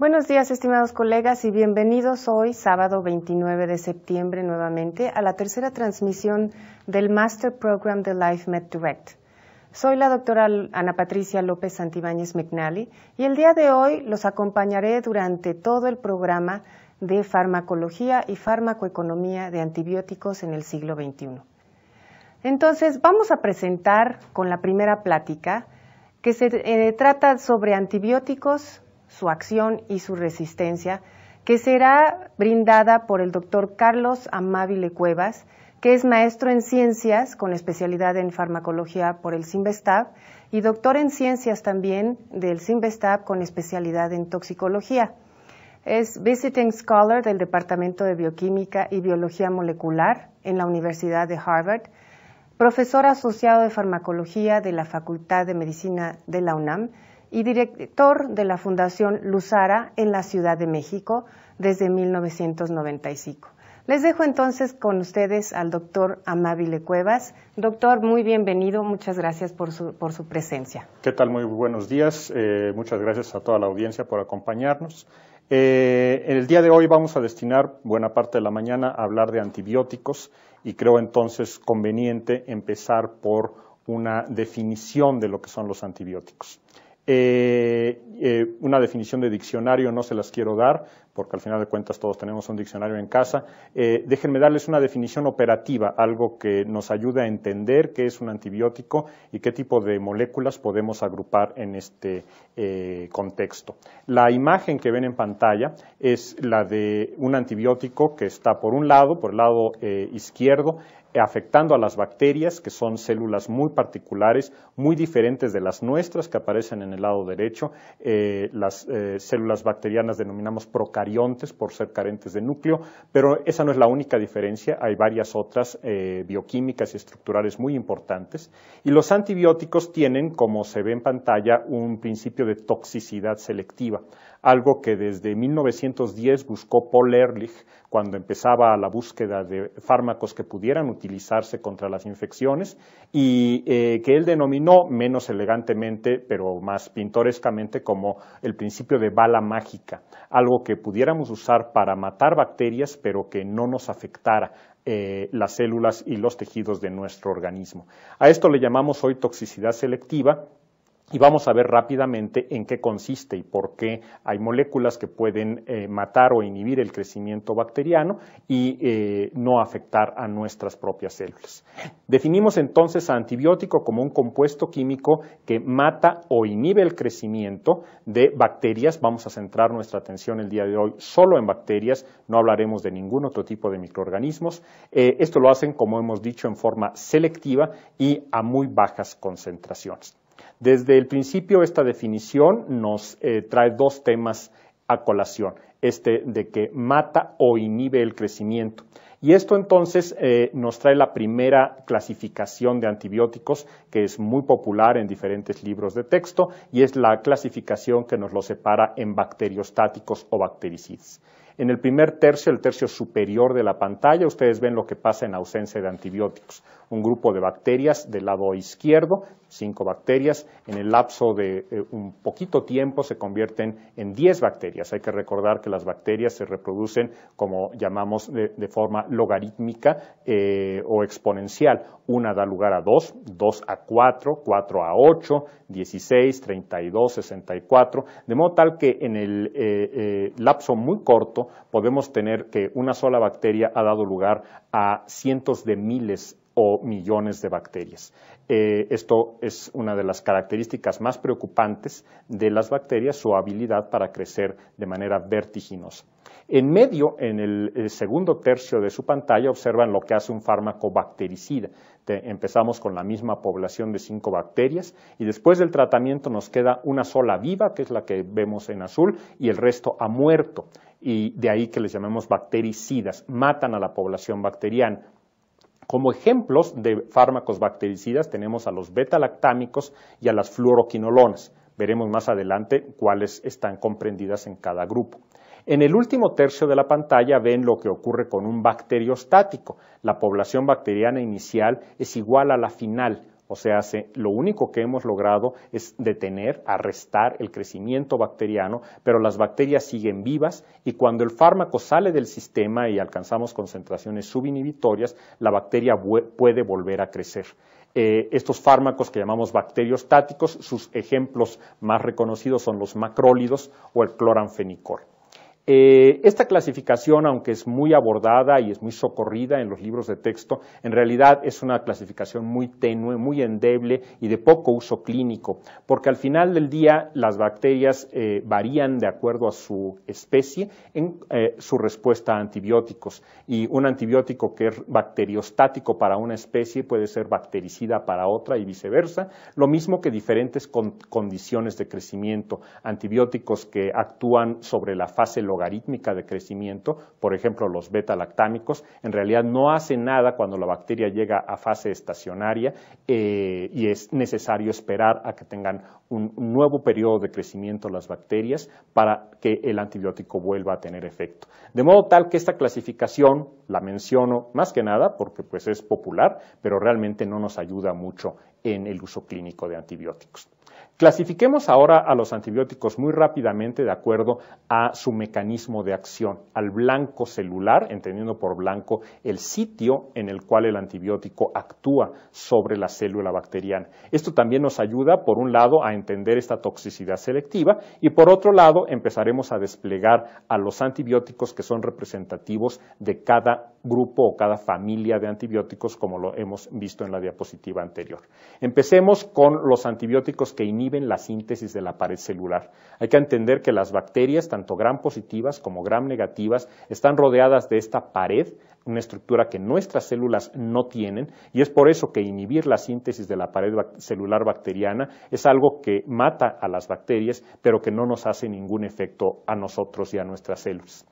Buenos días, estimados colegas, y bienvenidos hoy, sábado 29 de septiembre, nuevamente a la tercera transmisión del Master Program de LifeMed Direct. Soy la doctora Ana Patricia López Santibáñez McNally y el día de hoy los acompañaré durante todo el programa de farmacología y farmacoeconomía de antibióticos en el siglo XXI. Entonces, vamos a presentar con la primera plática que se trata sobre antibióticos, su acción y su resistencia, que será brindada por el doctor Carlos Amabile Cuevas, que es maestro en ciencias con especialidad en farmacología por el CINVESTAB y doctor en ciencias también del CINVESTAB con especialidad en toxicología. Es Visiting Scholar del Departamento de Bioquímica y Biología Molecular en la Universidad de Harvard, profesor asociado de farmacología de la Facultad de Medicina de la UNAM y director de la Fundación Luzara en la Ciudad de México desde 1995. Les dejo entonces con ustedes al doctor Amabile Cuevas. Doctor, muy bienvenido, muchas gracias por su presencia. ¿Qué tal? Muy buenos días, muchas gracias a toda la audiencia por acompañarnos. En el día de hoy vamos a destinar buena parte de la mañana a hablar de antibióticos y creo entonces conveniente empezar por una definición de lo que son los antibióticos. Una definición de diccionario no se las quiero dar, porque al final de cuentas todos tenemos un diccionario en casa. Déjenme darles una definición operativa, algo que nos ayude a entender qué es un antibiótico y qué tipo de moléculas podemos agrupar en este contexto. La imagen que ven en pantalla es la de un antibiótico que está por un lado, por el lado izquierdo, afectando a las bacterias, que son células muy particulares, muy diferentes de las nuestras que aparecen en el lado derecho. Las células bacterianas denominamos procariontes por ser carentes de núcleo, pero esa no es la única diferencia, hay varias otras bioquímicas y estructurales muy importantes. Y los antibióticos tienen, como se ve en pantalla, un principio de toxicidad selectiva, algo que desde 1910 buscó Paul Ehrlich cuando empezaba la búsqueda de fármacos que pudieran utilizarse contra las infecciones y que él denominó menos elegantemente, pero más pintorescamente, como el principio de bala mágica, algo que pudiéramos usar para matar bacterias, pero que no nos afectara las células y los tejidos de nuestro organismo. A esto le llamamos hoy toxicidad selectiva. Y vamos a ver rápidamente en qué consiste y por qué hay moléculas que pueden matar o inhibir el crecimiento bacteriano y no afectar a nuestras propias células. Definimos entonces a antibiótico como un compuesto químico que mata o inhibe el crecimiento de bacterias. Vamos a centrar nuestra atención el día de hoy solo en bacterias, no hablaremos de ningún otro tipo de microorganismos. Esto lo hacen, como hemos dicho, en forma selectiva y a muy bajas concentraciones. Desde el principio esta definición nos trae dos temas a colación, de que mata o inhibe el crecimiento. Y esto entonces nos trae la primera clasificación de antibióticos que es muy popular en diferentes libros de texto y es la clasificación que nos lo separa en bacteriostáticos o bactericidas. En el primer tercio, el tercio superior de la pantalla, ustedes ven lo que pasa en ausencia de antibióticos. Un grupo de bacterias del lado izquierdo, 5 bacterias, en el lapso de un poquito tiempo se convierten en 10 bacterias. Hay que recordar que las bacterias se reproducen, como llamamos, de forma logarítmica o exponencial. Una da lugar a 2, 2 a 4, 4 a 8, 16, 32, 64, de modo tal que en el lapso muy corto podemos tener que una sola bacteria ha dado lugar a cientos de miles o millones de bacterias. Esto es una de las características más preocupantes de las bacterias, su habilidad para crecer de manera vertiginosa. En medio, en el segundo tercio de su pantalla, observan lo que hace un fármaco bactericida. Empezamos con la misma población de 5 bacterias y después del tratamiento nos queda una sola viva, que es la que vemos en azul, y el resto ha muerto. Y de ahí que les llamemos bactericidas, matan a la población bacteriana. Como ejemplos de fármacos bactericidas tenemos a los beta-lactámicos y a las fluoroquinolonas. Veremos más adelante cuáles están comprendidas en cada grupo. En el último tercio de la pantalla ven lo que ocurre con un bacteriostático. La población bacteriana inicial es igual a la final, O sea, lo único que hemos logrado es detener, arrestar el crecimiento bacteriano, pero las bacterias siguen vivas y cuando el fármaco sale del sistema y alcanzamos concentraciones subinhibitorias, la bacteria puede volver a crecer. Estos fármacos que llamamos bacteriostáticos, sus ejemplos más reconocidos son los macrólidos o el cloranfenicol. Esta clasificación, aunque es muy abordada y es muy socorrida en los libros de texto, en realidad es una clasificación muy tenue, muy endeble y de poco uso clínico, porque al final del día las bacterias varían de acuerdo a su especie en su respuesta a antibióticos, y un antibiótico que es bacteriostático para una especie puede ser bactericida para otra y viceversa, lo mismo que diferentes condiciones de crecimiento, antibióticos que actúan sobre la fase logarítmica de crecimiento, por ejemplo los beta-lactámicos, en realidad no hacen nada cuando la bacteria llega a fase estacionaria y es necesario esperar a que tengan un nuevo periodo de crecimiento las bacterias para que el antibiótico vuelva a tener efecto. De modo tal que esta clasificación la menciono más que nada porque pues es popular, pero realmente no nos ayuda mucho en el uso clínico de antibióticos. Clasifiquemos ahora a los antibióticos muy rápidamente de acuerdo a su mecanismo de acción, al blanco celular, entendiendo por blanco el sitio en el cual el antibiótico actúa sobre la célula bacteriana. Esto también nos ayuda, por un lado, a entender esta toxicidad selectiva y por otro lado, empezaremos a desplegar a los antibióticos que son representativos de cada grupo o cada familia de antibióticos, como lo hemos visto en la diapositiva anterior. Empecemos con los antibióticos que inhiben la síntesis de la pared celular. Hay que entender que las bacterias, tanto gram positivas como gram negativas, están rodeadas de esta pared, una estructura que nuestras células no tienen, y es por eso que inhibir la síntesis de la pared celular bacteriana es algo que mata a las bacterias, pero que no nos hace ningún efecto a nosotros y a nuestras células.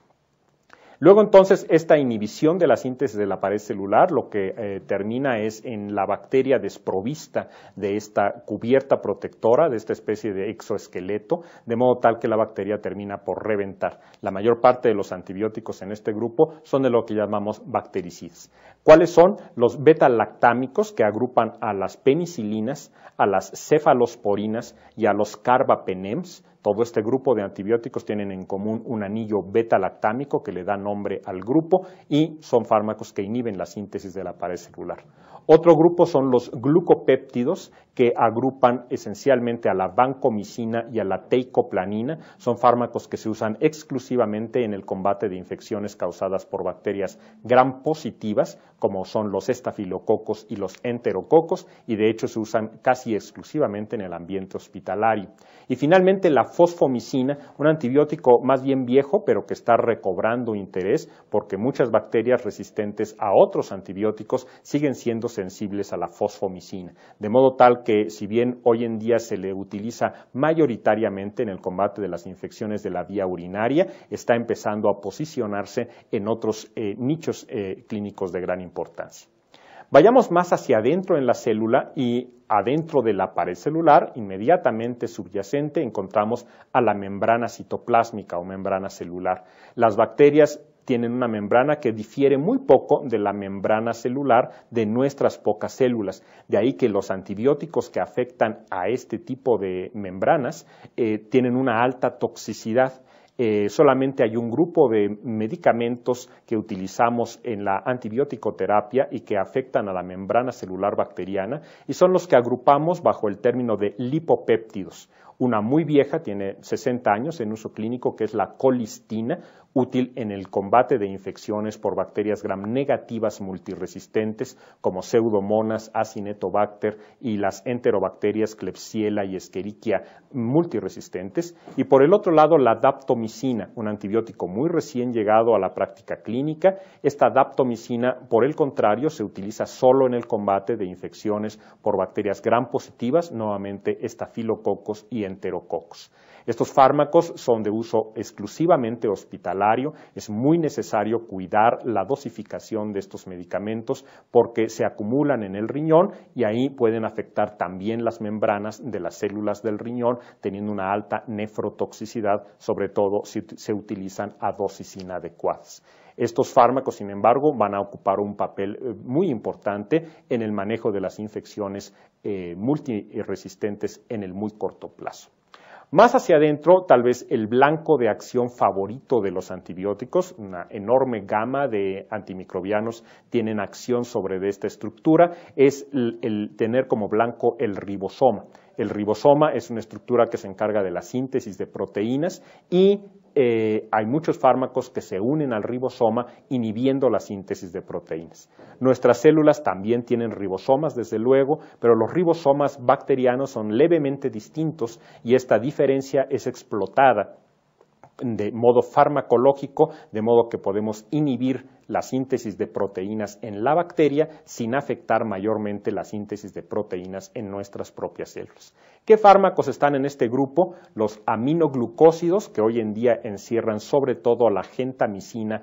Luego entonces esta inhibición de la síntesis de la pared celular lo que termina es en la bacteria desprovista de esta cubierta protectora, de esta especie de exoesqueleto, de modo tal que la bacteria termina por reventar. La mayor parte de los antibióticos en este grupo son de lo que llamamos bactericidas. ¿Cuáles son? Los beta-lactámicos, que agrupan a las penicilinas, a las cefalosporinas y a los carbapenems. Todo este grupo de antibióticos tienen en común un anillo beta-lactámico que le da nombre al grupo y son fármacos que inhiben la síntesis de la pared celular. Otro grupo son los glucopéptidos, que agrupan esencialmente a la vancomicina y a la teicoplanina. Son fármacos que se usan exclusivamente en el combate de infecciones causadas por bacterias gram positivas, como son los estafilococos y los enterococos, y de hecho se usan casi exclusivamente en el ambiente hospitalario. Y finalmente la fosfomicina, un antibiótico más bien viejo, pero que está recobrando interés porque muchas bacterias resistentes a otros antibióticos siguen siendo sensibles a la fosfomicina. De modo tal que si bien hoy en día se le utiliza mayoritariamente en el combate de las infecciones de la vía urinaria, está empezando a posicionarse en otros nichos clínicos de gran importancia. Vayamos más hacia adentro en la célula y adentro de la pared celular, inmediatamente subyacente, encontramos a la membrana citoplásmica o membrana celular. Las bacterias tienen una membrana que difiere muy poco de la membrana celular de nuestras pocas células. De ahí que los antibióticos que afectan a este tipo de membranas tienen una alta toxicidad. Solamente hay un grupo de medicamentos que utilizamos en la antibiótico-terapia y que afectan a la membrana celular bacteriana y son los que agrupamos bajo el término de lipopéptidos. Una muy vieja, tiene 60 años en uso clínico, que es la colistina, útil en el combate de infecciones por bacterias gram negativas multiresistentes como Pseudomonas, Acinetobacter y las enterobacterias Klebsiella y Escherichia multiresistentes. Y por el otro lado, la daptomicina, un antibiótico muy recién llegado a la práctica clínica. Esta daptomicina, por el contrario, se utiliza solo en el combate de infecciones por bacterias gram positivas, nuevamente estafilococos y enterococos. Estos fármacos son de uso exclusivamente hospitalario. Es muy necesario cuidar la dosificación de estos medicamentos porque se acumulan en el riñón y ahí pueden afectar también las membranas de las células del riñón, teniendo una alta nefrotoxicidad, sobre todo si se utilizan a dosis inadecuadas. Estos fármacos, sin embargo, van a ocupar un papel muy importante en el manejo de las infecciones multiresistentes en el muy corto plazo. Más hacia adentro, tal vez el blanco de acción favorito de los antibióticos, una enorme gama de antimicrobianos tienen acción sobre esta estructura, es el tener como blanco el ribosoma. El ribosoma es una estructura que se encarga de la síntesis de proteínas y hay muchos fármacos que se unen al ribosoma inhibiendo la síntesis de proteínas. Nuestras células también tienen ribosomas, desde luego, pero los ribosomas bacterianos son levemente distintos y esta diferencia es explotada de modo farmacológico, de modo que podemos inhibir la síntesis de proteínas en la bacteria sin afectar mayormente la síntesis de proteínas en nuestras propias células. ¿Qué fármacos están en este grupo? Los aminoglucósidos, que hoy en día encierran sobre todo la gentamicina